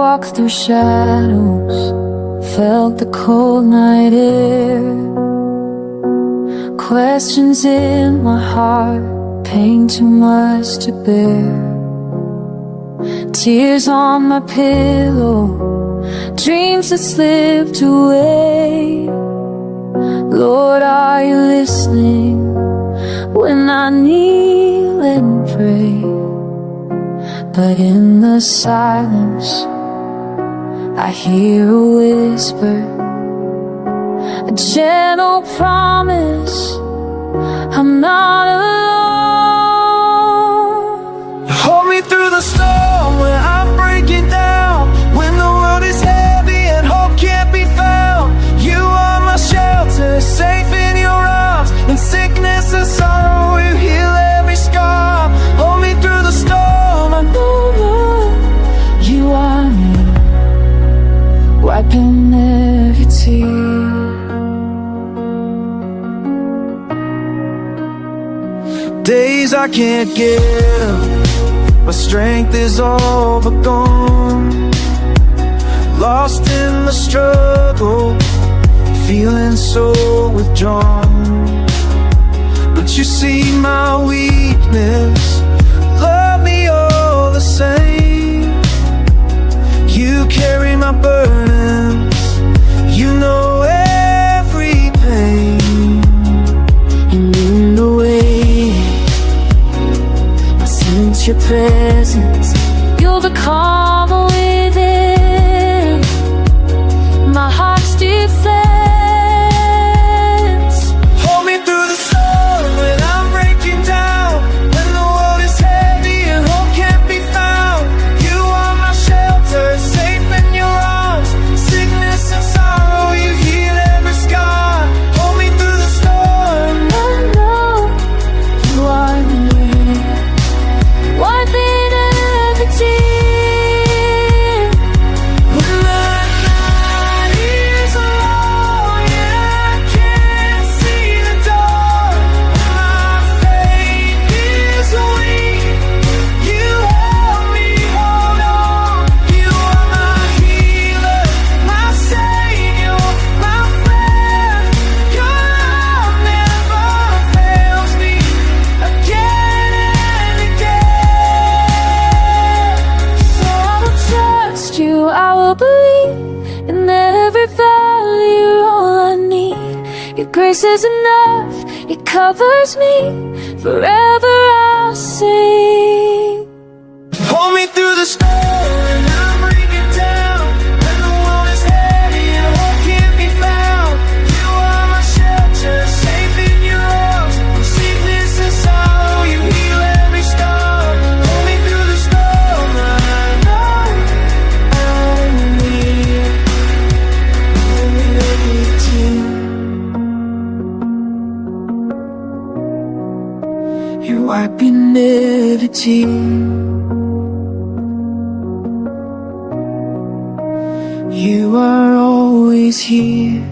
walked through shadows, felt the cold night air, questions in my heart, pain too much to bear. Tears on my pillow, dreams that slipped away. Lord, are you listening when I kneel and pray? But in the silence, I hear a whisper, a gentle promise, I'm not alone. Hold me through the storm when I'm breaking down, when the world is heavy and hope can't be found. You are my shelter, safe in your arms. In sickness and sorrow, you heal every scar. Hold me through the storm, I know You are near, wiping every tear. days I can't give, my strength is all but gone. Lost in the struggle, feeling so withdrawn. But you see my weakness, love me all the same. You carry my burdens, you know every pain. And in the way I sense your presence, you're the calm within my heart's defense. Hold me through the storm when I'm breaking down, when the world is heavy and hope can't be found. You are my shelter, safe in your arms. Sickness and sorrow, you heal every scar. Hold me through the storm. I know you are near, wiping every tear. When the night is long and I can't see the dawn, when my faith is weak, you help me hold on. You are my healer, my savior, my friend. Your love never fails me again and again. So I will trust you, I will believe in every valley, you're all I need. Your grace is enough, it covers me, forever I'll sing. Hold me through the storm when I'm breaking down, when the world is heavy and hope can't be found. You are my shelter, safe in your arms. From sickness and sorrow, you heal every scar. Hold me through the storm, I know I'm near. Hold me every tear. You're wiping every tear. You are always here.